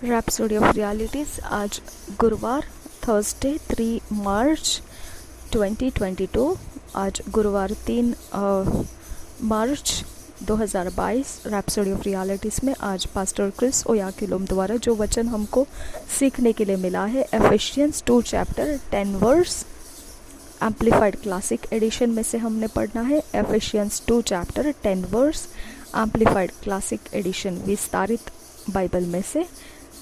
Rhapsody of realities. आज गुरुवार Thursday 3 मार्च 2022। आज गुरुवार 3 मार्च 2022 रैप्सोडी ऑफ रियलिटीज़ में आज पास्टर क्रिस ओयाखिलोम द्वारा जो वचन हमको सीखने के लिए मिला है, Ephesians 2 chapter 10 verse amplified classic edition में से हमने पढ़ना है। Ephesians 2 chapter 10 verse amplified classic edition विस्तारित बाइबल में से।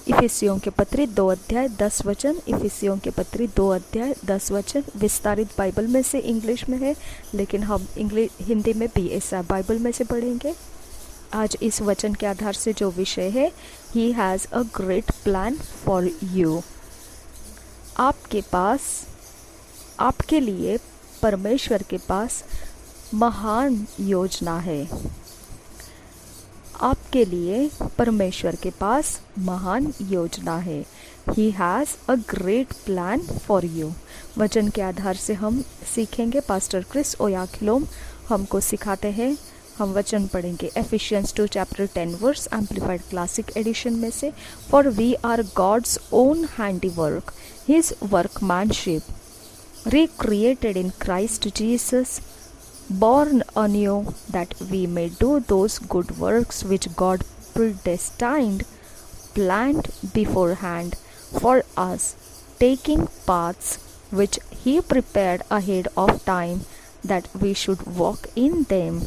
इफिसियों के पत्री 2 अध्याय 10 वचन। इफिसियों के पत्री 2 अध्याय 10 वचन विस्तारित बाइबल में से इंग्लिश में है, लेकिन हम हिंदी में BSI बाइबल में से पढ़ेंगे। आज इस वचन के आधार से जो विषय है, he has a great plan for you. आपके पास, आपके लिए परमेश्वर के पास महान योजना है। आपके लिए परमेश्वर के पास महान योजना है। He has a great plan for you. वचन के आधार से हम सीखेंगे। पास्टर क्रिस ओयाखिलोम हमको सिखाते हैं। हम वचन पढ़ेंगे Ephesians 2 chapter 10 verse amplified classic edition में से। For we are God's own handiwork, his workmanship, recreated in Christ Jesus, born anew, that we may do those good works which God predestined, planned beforehand for us, taking paths which He prepared ahead of time, that we should walk in them,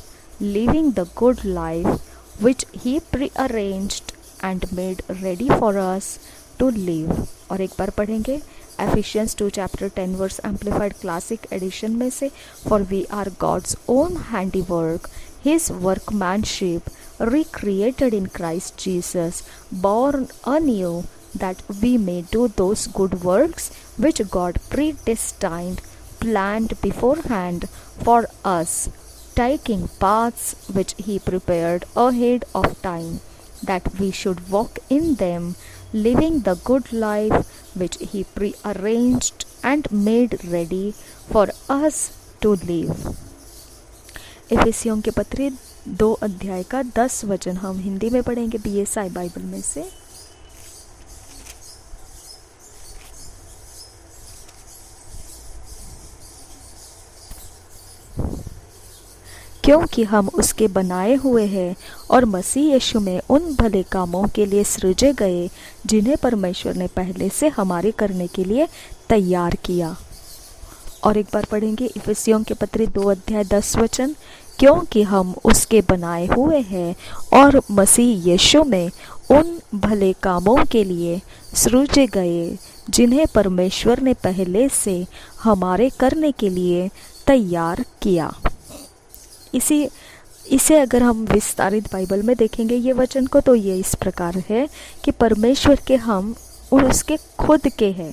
living the good life which He prearranged and made ready for us to live। और एक बार पढ़ेंगे Ephesians 2 chapter 10 verse amplified classic edition में से। For we are God's own handiwork, his workmanship, recreated in Christ Jesus, born anew, that we may do those good works which God predestined, planned beforehand for us, taking paths which He prepared ahead of time, that we should walk in them, living the good life which He prearranged and made ready for us to live। इफिसियों के पत्री 2 अध्याय का 10 वचन हम हिंदी में पढ़ेंगे BSI Bible में से। क्योंकि हम उसके बनाए हुए हैं और मसीह यीशु में उन भले कामों के लिए सृजे गए जिन्हें परमेश्वर ने पहले से हमारे करने के लिए तैयार किया। और एक बार पढ़ेंगे इफिसियों के पत्री 2 अध्याय 10 वचन। क्योंकि हम उसके बनाए हुए हैं और मसीह यीशु में उन भले कामों के लिए सृजे गए जिन्हें परमेश्वर ने पहले से हमारे करने के लिए तैयार किया। इसे अगर हम विस्तारित बाइबल में देखेंगे ये वचन को, तो ये इस प्रकार है कि परमेश्वर के हम उसके खुद के हैं।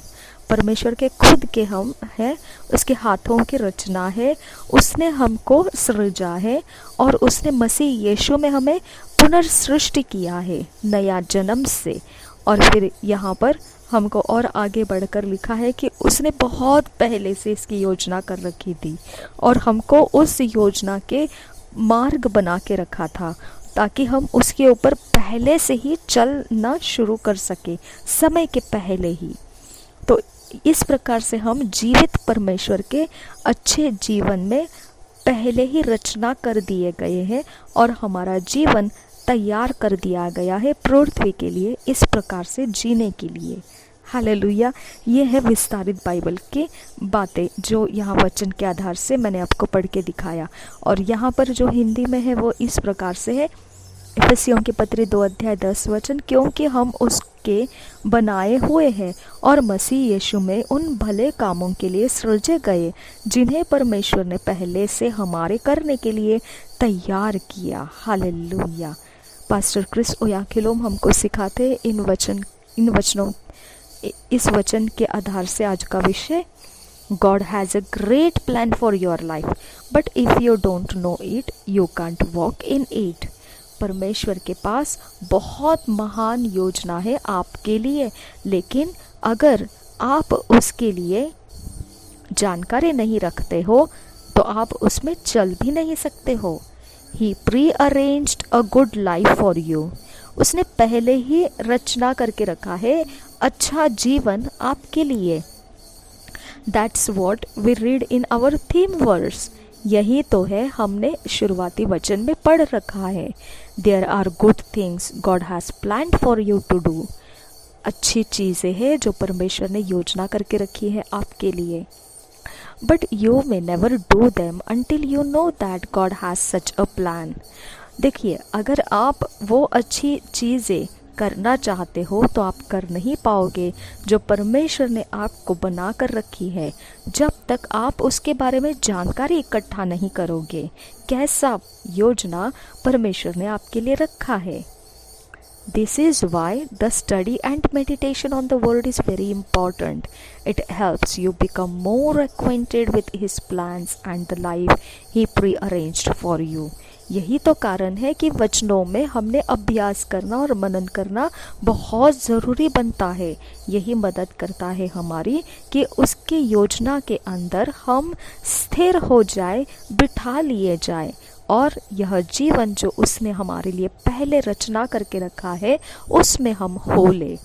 परमेश्वर के खुद के हम हैं, उसके हाथों की रचना है। उसने हमको सृजा है और उसने मसीह यीशु में हमें पुनर्सृष्टि किया है नया जन्म से। और फिर यहाँ पर हमको और आगे बढ़कर लिखा है कि उसने बहुत पहले से इसकी योजना कर रखी थी और हमको उस योजना के मार्ग बना के रखा था ताकि हम उसके ऊपर पहले से ही चलना शुरू कर सके, समय के पहले ही। तो इस प्रकार से हम जीवित परमेश्वर के अच्छे जीवन में पहले ही रचना कर दिए गए हैं और हमारा जीवन तैयार कर दिया गया है पृथ्वी के लिए इस प्रकार से जीने के लिए। हालेलुया। ये है विस्तारित बाइबल की बातें जो यहाँ वचन के आधार से मैंने आपको पढ़ के दिखाया। और यहाँ पर जो हिंदी में है वो इस प्रकार से है। इफिसियों के पत्री 2 अध्याय 10 वचन। क्योंकि हम उसके बनाए हुए हैं और मसीह यीशु में उन भले कामों के लिए सृजे गए जिन्हें परमेश्वर ने पहले से हमारे करने के लिए तैयार किया। हालेलुया। पास्टर क्रिस ओयाखिलोम हमको सिखाते हैं इस वचन के आधार से आज का विषय, God has a great plan for your life, but if you don't know it you can't walk in it. परमेश्वर के पास बहुत महान योजना है आपके लिए, लेकिन अगर आप उसके लिए जानकारी नहीं रखते हो तो आप उसमें चल भी नहीं सकते हो। He prearranged a good life for you। उसने पहले ही रचना करके रखा है अच्छा जीवन आपके लिए। That's what we read in our theme verse. यही तो है हमने शुरुआती वचन में पढ़ रखा है। There are good things God has planned for you to do. अच्छी चीज़ें हैं जो परमेश्वर ने योजना करके रखी है आपके लिए। But you may never do them until you know that God has such a plan. देखिए, अगर आप वो अच्छी चीज़ें करना चाहते हो तो आप कर नहीं पाओगे जो परमेश्वर ने आपको बना कर रखी है, जब तक आप उसके बारे में जानकारी इकट्ठा नहीं करोगे कैसा योजना परमेश्वर ने आपके लिए रखा है। This is why the study and meditation on the word is very important. It helps you become more acquainted with His plans and the life He prearranged for you. यही तो कारण है कि वचनों में हमने अभ्यास करना और मनन करना बहुत ज़रूरी बनता है। यही मदद करता है हमारी कि उसकी योजना के अंदर हम स्थिर हो जाए, बिठा लिए जाए और यह जीवन जो उसने हमारे लिए पहले रचना करके रखा है उसमें हम हो ले।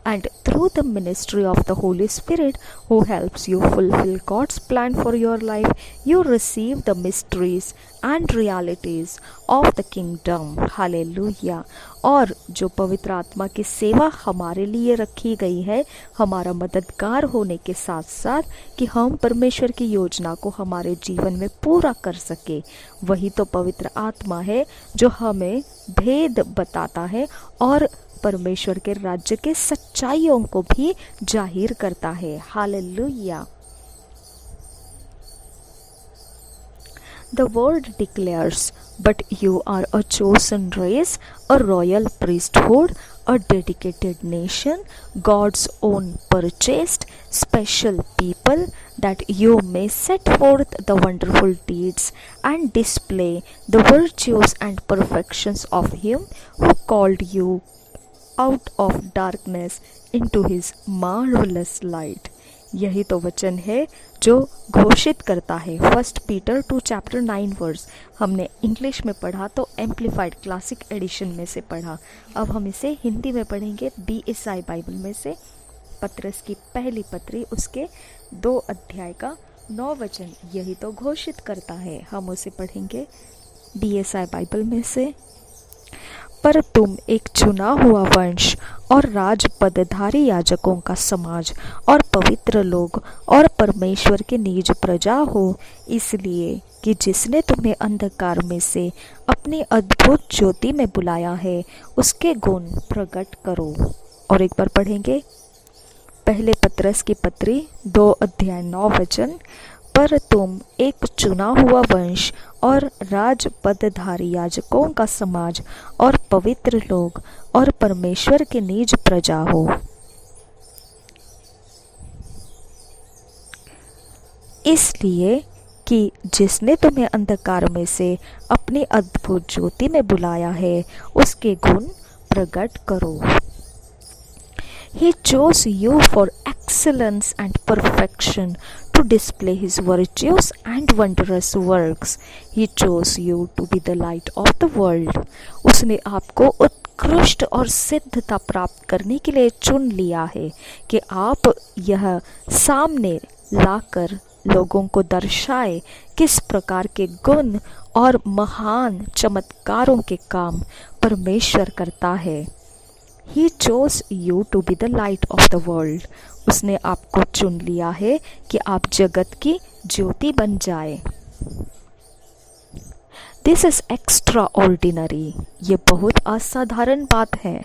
And through the ministry of the Holy Spirit who helps you fulfill God's plan for your life, you receive the mysteries and realities of the kingdom. Hallelujah. और जो पवित्र आत्मा की सेवा हमारे लिए रखी गई है, हमारा मददगार होने के साथ साथ कि हम परमेश्वर की योजना को हमारे जीवन में पूरा कर सके, वही तो पवित्र आत्मा है जो हमें भेद बताता है और परमेश्वर के राज्य के सच्चाइयों को भी जाहिर करता है। Hallelujah. The word declares, but you are a chosen race, a royal priesthood, a dedicated nation, God's own purchased, special people, that you may set forth the wonderful deeds and display the virtues and perfections of Him who called you out of darkness into His marvelous light. यही तो वचन है जो घोषित करता है। 1 Peter 2 chapter 9 verse हमने English में पढ़ा तो एम्प्लीफाइड क्लासिक एडिशन में से पढ़ा। अब हम इसे हिंदी में पढ़ेंगे BSI बाइबल में से। पत्रस की पहली पत्री उसके 2 अध्याय का 9 वचन यही तो घोषित करता है। हम उसे पढ़ेंगे BSI बाइबल में से। पर तुम एक चुना हुआ वंश और राजपदधारी याजकों का समाज और पवित्र लोग और परमेश्वर के निज प्रजा हो, इसलिए कि जिसने तुम्हें अंधकार में से अपनी अद्भुत ज्योति में बुलाया है उसके गुण प्रकट करो। और एक बार पढ़ेंगे पहले पत्रस की पत्री 2 अध्याय 9 वचन। पर तुम एक चुना हुआ वंश और राजपदधारी याजकों का समाज और पवित्र लोग और परमेश्वर के निज प्रजा हो, इसलिए कि जिसने तुम्हें अंधकार में से अपनी अद्भुत ज्योति में बुलाया है उसके गुण प्रकट करो। He chose you for excellence and perfection to display His virtues and wondrous works. He chose you to be the light of the world. उसने आपको उत्कृष्ट और सिद्धता प्राप्त करने के लिए चुन लिया है कि आप यह सामने लाकर लोगों को दर्शाए किस प्रकार के गुण और महान चमत्कारों के काम परमेश्वर करता है। He chose you to be the light of the world. उसने आपको चुन लिया है कि आप जगत की ज्योति बन जाए। This is extraordinary. ये बहुत असाधारण बात है।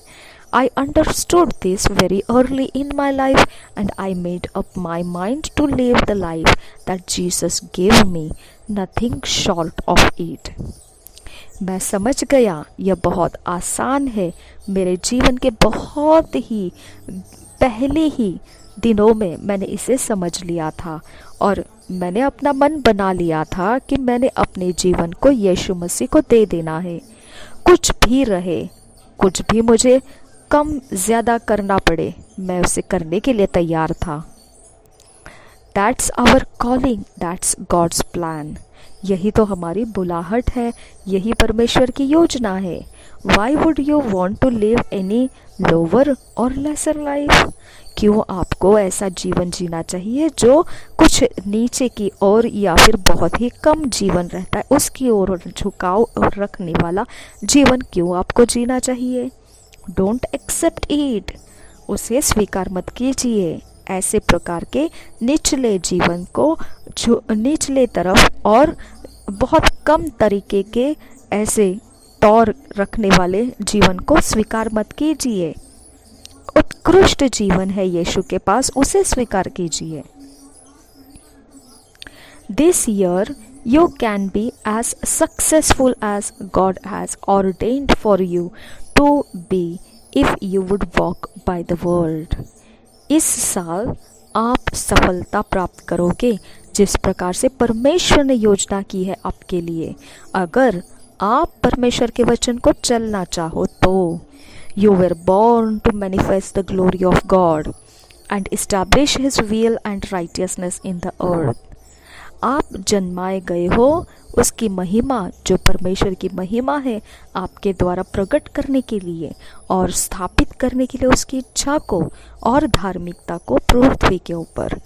I understood this very early in my life and I made up my mind to live the life that Jesus gave me, nothing short of it. मैं समझ गया यह बहुत आसान है। मेरे जीवन के बहुत ही पहले ही दिनों में मैंने इसे समझ लिया था और मैंने अपना मन बना लिया था कि मैंने अपने जीवन को यीशु मसीह को दे देना है। कुछ भी रहे, कुछ भी मुझे कम ज़्यादा करना पड़े, मैं उसे करने के लिए तैयार था। That's our calling, that's God's plan. यही तो हमारी बुलाहट है, यही परमेश्वर की योजना है। Why would you want to live any lower or lesser life? क्यों आपको ऐसा जीवन जीना चाहिए जो कुछ नीचे की ओर या फिर बहुत ही कम जीवन रहता है, उसकी ओर झुकाव रखने वाला जीवन क्यों आपको जीना चाहिए? डोंट एक्सेप्ट इट, उसे स्वीकार मत कीजिए। ऐसे प्रकार के निचले जीवन को, निचले तरफ और बहुत कम तरीके के ऐसे तौर रखने वाले जीवन को स्वीकार मत कीजिए। उत्कृष्ट जीवन है यीशु के पास, उसे स्वीकार कीजिए। This year you can be as successful as God has ordained for you to be if you would walk by the word. इस साल आप सफलता प्राप्त करोगे जिस प्रकार से परमेश्वर ने योजना की है आपके लिए, अगर आप परमेश्वर के वचन को चलना चाहो तो। You were born to manifest the glory of God and establish His will and righteousness in the earth. आप जन्माए गए हो उसकी महिमा, जो परमेश्वर की महिमा है, आपके द्वारा प्रकट करने के लिए और स्थापित करने के लिए उसकी इच्छा को और धार्मिकता को पृथ्वी के ऊपर।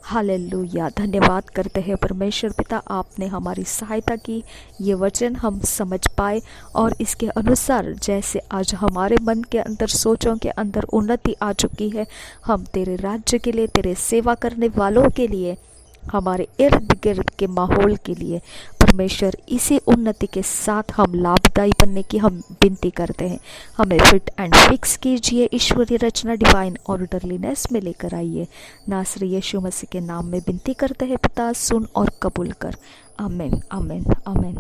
हालेलुया, धन्यवाद करते हैं परमेश्वर पिता, आपने हमारी सहायता की, ये वचन हम समझ पाए और इसके अनुसार जैसे आज हमारे मन के अंदर, सोचों के अंदर उन्नति आ चुकी है, हम तेरे राज्य के लिए, तेरे सेवा करने वालों के लिए, हमारे इर्द गिर्द के माहौल के लिए परमेश्वर इसी उन्नति के साथ हम लाभदायी बनने की हम विनती करते हैं। हमें फिट एंड फिक्स कीजिए, ईश्वरीय रचना डिवाइन ऑर्डरलीनेस में लेकर आइए। नासरी यीशु मसीह के नाम में विनती करते हैं पिता, सुन और कबूल कर। आमीन, आमीन, आमीन।